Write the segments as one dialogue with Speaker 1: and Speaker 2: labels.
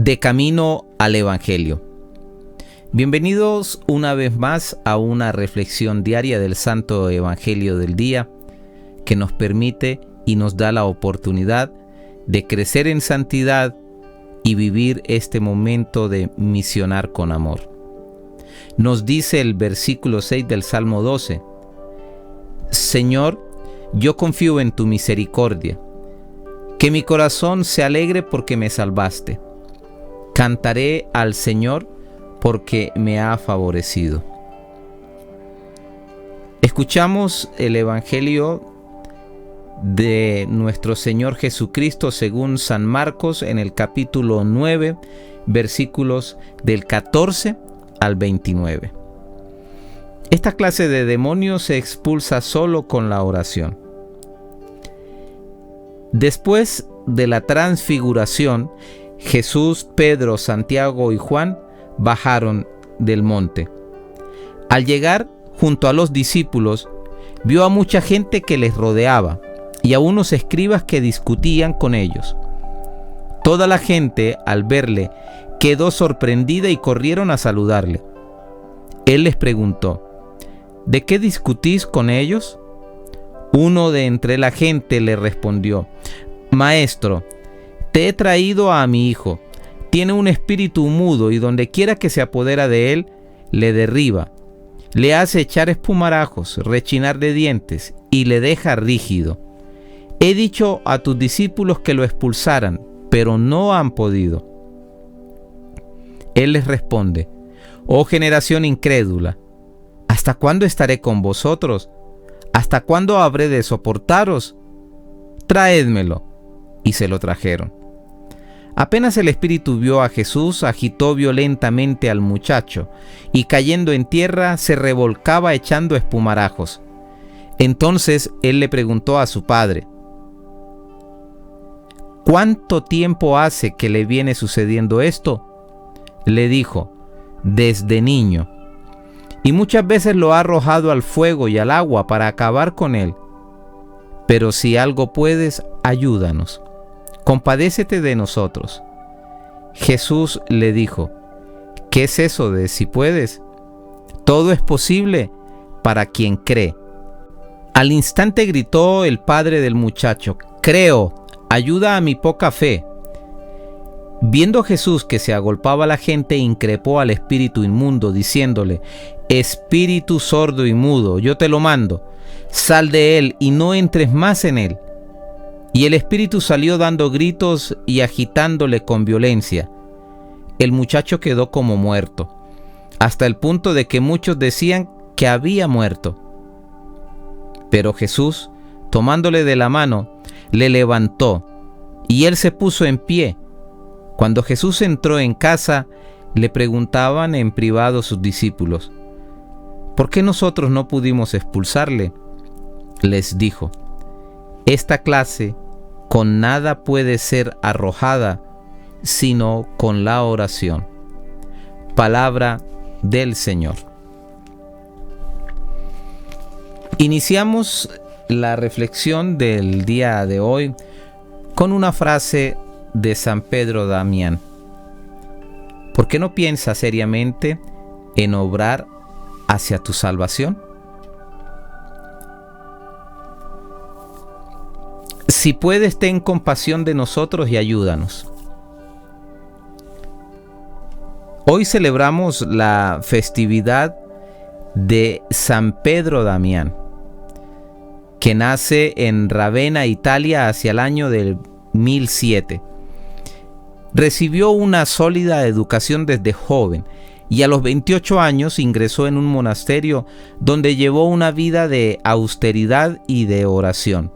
Speaker 1: De camino al Evangelio. Bienvenidos una vez más a una reflexión diaria del Santo Evangelio del día que nos permite y nos da la oportunidad de crecer en santidad y vivir este momento de misionar con amor. Nos dice el versículo 6 del Salmo 12: Señor, yo confío en tu misericordia, que mi corazón se alegre porque me salvaste. Cantaré al Señor porque me ha favorecido. Escuchamos el Evangelio de nuestro Señor Jesucristo según San Marcos en el capítulo 9, versículos del 14 al 29. Esta clase de demonios se expulsa solo con la oración. Después de la transfiguración, Jesús, Pedro, Santiago y Juan bajaron del monte. Al llegar junto a los discípulos, vio a mucha gente que les rodeaba y a unos escribas que discutían con ellos. Toda la gente, al verle, quedó sorprendida y corrieron a saludarle. Él les preguntó: ¿de qué discutís con ellos? Uno de entre la gente le respondió: Maestro, te he traído a mi hijo. Tiene un espíritu mudo y donde quiera que se apodera de él, le derriba. Le hace echar espumarajos, rechinar de dientes y le deja rígido. He dicho a tus discípulos que lo expulsaran, pero no han podido. Él les responde: Oh generación incrédula, ¿hasta cuándo estaré con vosotros? ¿Hasta cuándo habré de soportaros? Traédmelo. Y se lo trajeron. Apenas el espíritu vio a Jesús, agitó violentamente al muchacho, y cayendo en tierra se revolcaba echando espumarajos. Entonces él le preguntó a su padre: ¿cuánto tiempo hace que le viene sucediendo esto? Le dijo: desde niño, y muchas veces lo ha arrojado al fuego y al agua para acabar con él. Pero si algo puedes, ayúdanos. Compadécete de nosotros. Jesús le dijo: ¿qué es eso de si puedes? Todo es posible para quien cree. Al instante gritó el padre del muchacho: creo, ayuda a mi poca fe. Viendo Jesús que se agolpaba la gente, increpó al espíritu inmundo, diciéndole: espíritu sordo y mudo, yo te lo mando, sal de él y no entres más en él. Y el espíritu salió dando gritos y agitándole con violencia. El muchacho quedó como muerto, hasta el punto de que muchos decían que había muerto. Pero Jesús, tomándole de la mano, le levantó, y él se puso en pie. Cuando Jesús entró en casa, le preguntaban en privado sus discípulos: ¿por qué nosotros no pudimos expulsarle? Les dijo: esta clase con nada puede ser arrojada, sino con la oración. Palabra del Señor. Iniciamos la reflexión del día de hoy con una frase de San Pedro Damián: ¿por qué no piensas seriamente en obrar hacia tu salvación? Si puedes, ten compasión de nosotros y ayúdanos. Hoy celebramos la festividad de San Pedro Damián, que nace en Ravenna, Italia, hacia el año del 1007. Recibió una sólida educación desde joven y a los 28 años ingresó en un monasterio donde llevó una vida de austeridad y de oración.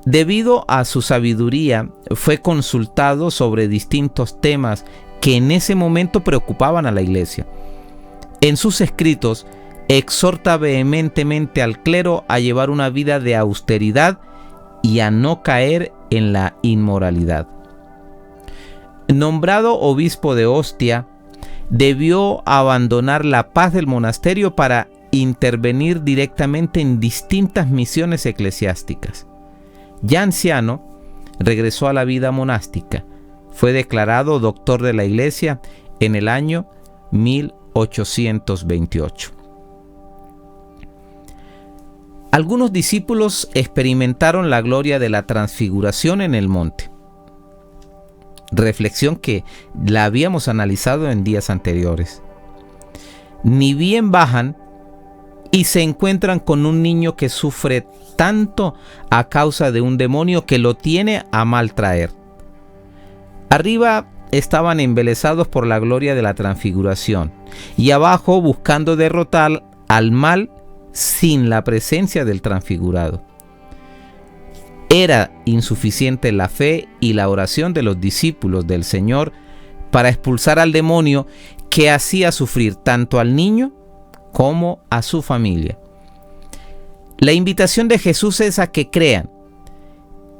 Speaker 1: Debido a su sabiduría, fue consultado sobre distintos temas que en ese momento preocupaban a la Iglesia. En sus escritos, exhorta vehementemente al clero a llevar una vida de austeridad y a no caer en la inmoralidad. Nombrado obispo de Ostia, debió abandonar la paz del monasterio para intervenir directamente en distintas misiones eclesiásticas. Ya anciano, regresó a la vida monástica, fue declarado doctor de la Iglesia en el año 1828. Algunos discípulos experimentaron la gloria de la transfiguración en el monte. Reflexión que la habíamos analizado en días anteriores. Ni bien bajan y se encuentran con un niño que sufre tanto a causa de un demonio que lo tiene a mal traer. Arriba estaban embelesados por la gloria de la transfiguración y abajo buscando derrotar al mal sin la presencia del transfigurado. Era insuficiente la fe y la oración de los discípulos del Señor para expulsar al demonio que hacía sufrir tanto al niño como a su familia. La invitación de Jesús es a que crean,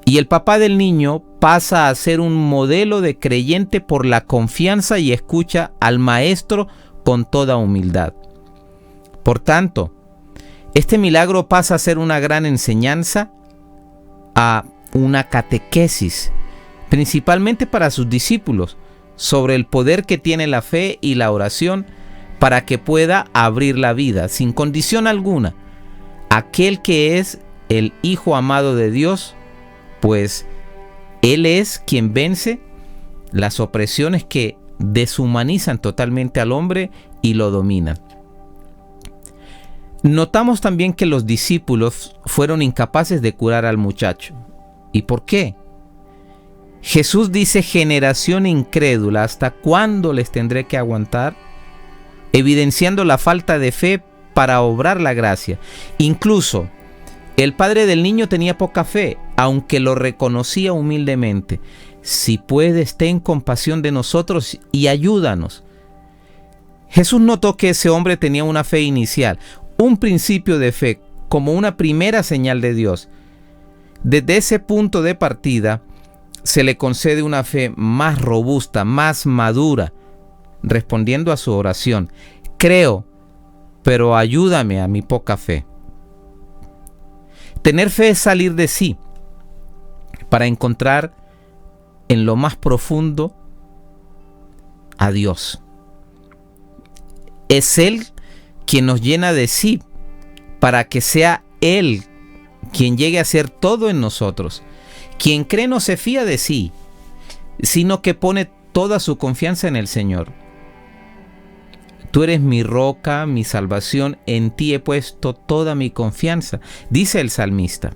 Speaker 1: y el papá del niño pasa a ser un modelo de creyente por la confianza y escucha al maestro con toda humildad. Por tanto, este milagro pasa a ser una gran enseñanza, a una catequesis, principalmente para sus discípulos, sobre el poder que tiene la fe y la oración para que pueda abrir la vida, sin condición alguna, aquel que es el Hijo amado de Dios, pues Él es quien vence las opresiones que deshumanizan totalmente al hombre y lo dominan. Notamos también que los discípulos fueron incapaces de curar al muchacho. ¿Y por qué? Jesús dice: generación incrédula, ¿hasta cuándo les tendré que aguantar? Evidenciando la falta de fe para obrar la gracia. Incluso el padre del niño tenía poca fe, aunque lo reconocía humildemente. Si puedes, ten compasión de nosotros y ayúdanos. Jesús notó que ese hombre tenía una fe inicial, un principio de fe, como una primera señal de Dios. Desde ese punto de partida, se le concede una fe más robusta, más madura, respondiendo a su oración: creo, pero ayúdame a mi poca fe. Tener fe es salir de sí para encontrar en lo más profundo a Dios. Es Él quien nos llena de sí para que sea Él quien llegue a ser todo en nosotros. Quien cree no se fía de sí, sino que pone toda su confianza en el Señor. Tú eres mi roca, mi salvación, en ti he puesto toda mi confianza, dice el salmista.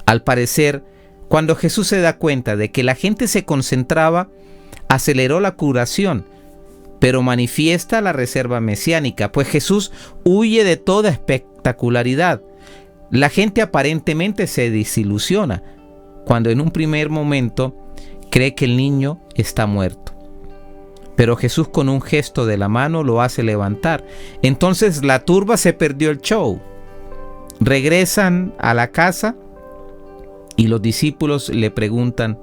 Speaker 1: Al parecer, cuando Jesús se da cuenta de que la gente se concentraba, aceleró la curación, pero manifiesta la reserva mesiánica, pues Jesús huye de toda espectacularidad. La gente aparentemente se desilusiona cuando en un primer momento cree que el niño está muerto. Pero Jesús, con un gesto de la mano, lo hace levantar. Entonces la turba se perdió el show. Regresan a la casa y los discípulos le preguntan: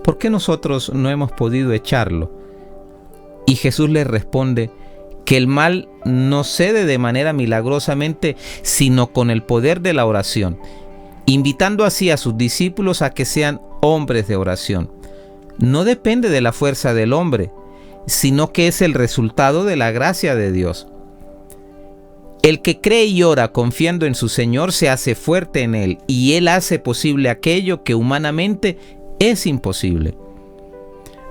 Speaker 1: ¿por qué nosotros no hemos podido echarlo? Y Jesús les responde que el mal no cede de manera milagrosamente, sino con el poder de la oración, invitando así a sus discípulos a que sean hombres de oración. No depende de la fuerza del hombre, sino que es el resultado de la gracia de Dios. El que cree y ora confiando en su Señor se hace fuerte en Él, y Él hace posible aquello que humanamente es imposible.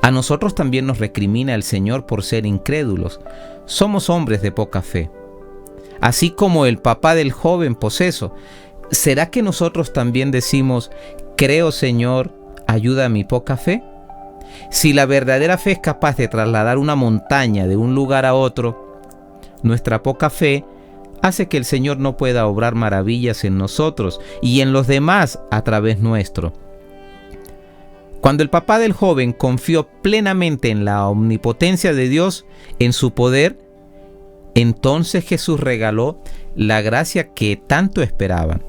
Speaker 1: A nosotros también nos recrimina el Señor por ser incrédulos. Somos hombres de poca fe. Así como el papá del joven poseso, ¿será que nosotros también decimos: creo, Señor, ayuda a mi poca fe? Si la verdadera fe es capaz de trasladar una montaña de un lugar a otro, nuestra poca fe hace que el Señor no pueda obrar maravillas en nosotros y en los demás a través nuestro. Cuando el papá del joven confió plenamente en la omnipotencia de Dios, en su poder, entonces Jesús regaló la gracia que tanto esperaban.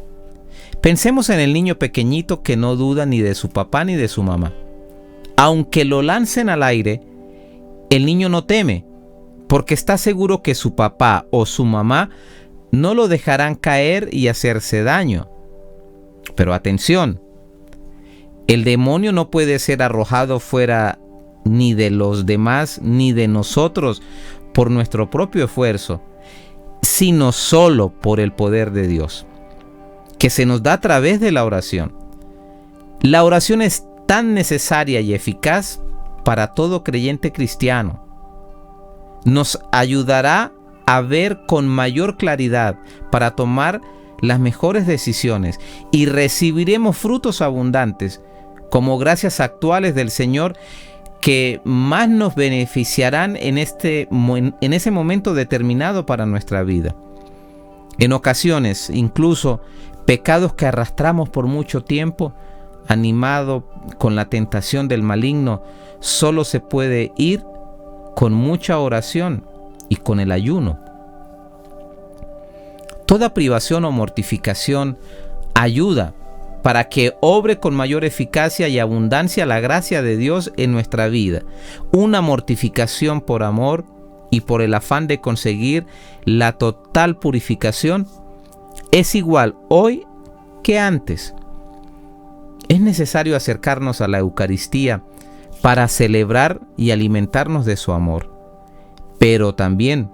Speaker 1: Pensemos en el niño pequeñito que no duda ni de su papá ni de su mamá. Aunque lo lancen al aire, el niño no teme, porque está seguro que su papá o su mamá no lo dejarán caer y hacerse daño. Pero atención, el demonio no puede ser arrojado fuera ni de los demás, ni de nosotros por nuestro propio esfuerzo, sino solo por el poder de Dios, que se nos da a través de la oración. La oración es tan necesaria y eficaz para todo creyente cristiano. Nos ayudará a ver con mayor claridad para tomar las mejores decisiones y recibiremos frutos abundantes como gracias actuales del Señor que más nos beneficiarán en ese momento determinado para nuestra vida. En ocasiones, incluso pecados que arrastramos por mucho tiempo, animado con la tentación del maligno, solo se puede ir con mucha oración y con el ayuno. Toda privación o mortificación ayuda para que obre con mayor eficacia y abundancia la gracia de Dios en nuestra vida. Una mortificación por amor y por el afán de conseguir la total purificación es igual hoy que antes. Es necesario acercarnos a la Eucaristía para celebrar y alimentarnos de su amor, pero también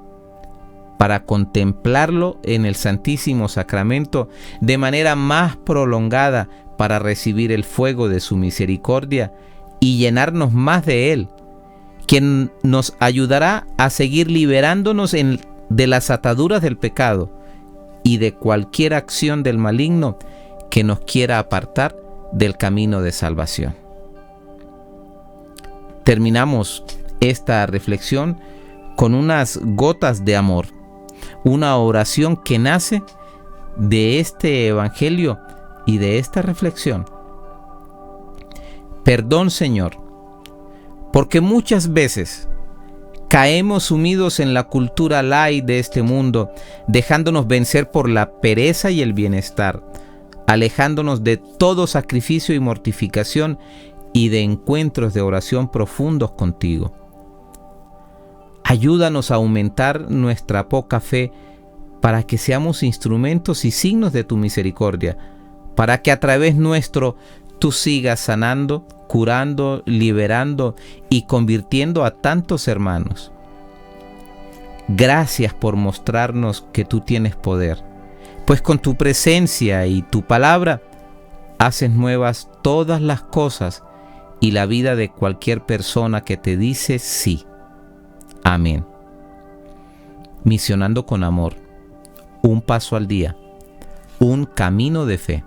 Speaker 1: para contemplarlo en el Santísimo Sacramento de manera más prolongada para recibir el fuego de su misericordia y llenarnos más de Él, quien nos ayudará a seguir liberándonos de las ataduras del pecado y de cualquier acción del maligno que nos quiera apartar del camino de salvación. Terminamos esta reflexión con unas gotas de amor, una oración que nace de este evangelio y de esta reflexión. Perdón, Señor, porque muchas veces caemos sumidos en la cultura light de este mundo, dejándonos vencer por la pereza y el bienestar, alejándonos de todo sacrificio y mortificación y de encuentros de oración profundos contigo. Ayúdanos a aumentar nuestra poca fe para que seamos instrumentos y signos de tu misericordia, para que a través nuestro tú sigas sanando, curando, liberando y convirtiendo a tantos hermanos. Gracias por mostrarnos que tú tienes poder, pues con tu presencia y tu palabra haces nuevas todas las cosas y la vida de cualquier persona que te dice sí. Amén. Misionando con amor, un paso al día, un camino de fe.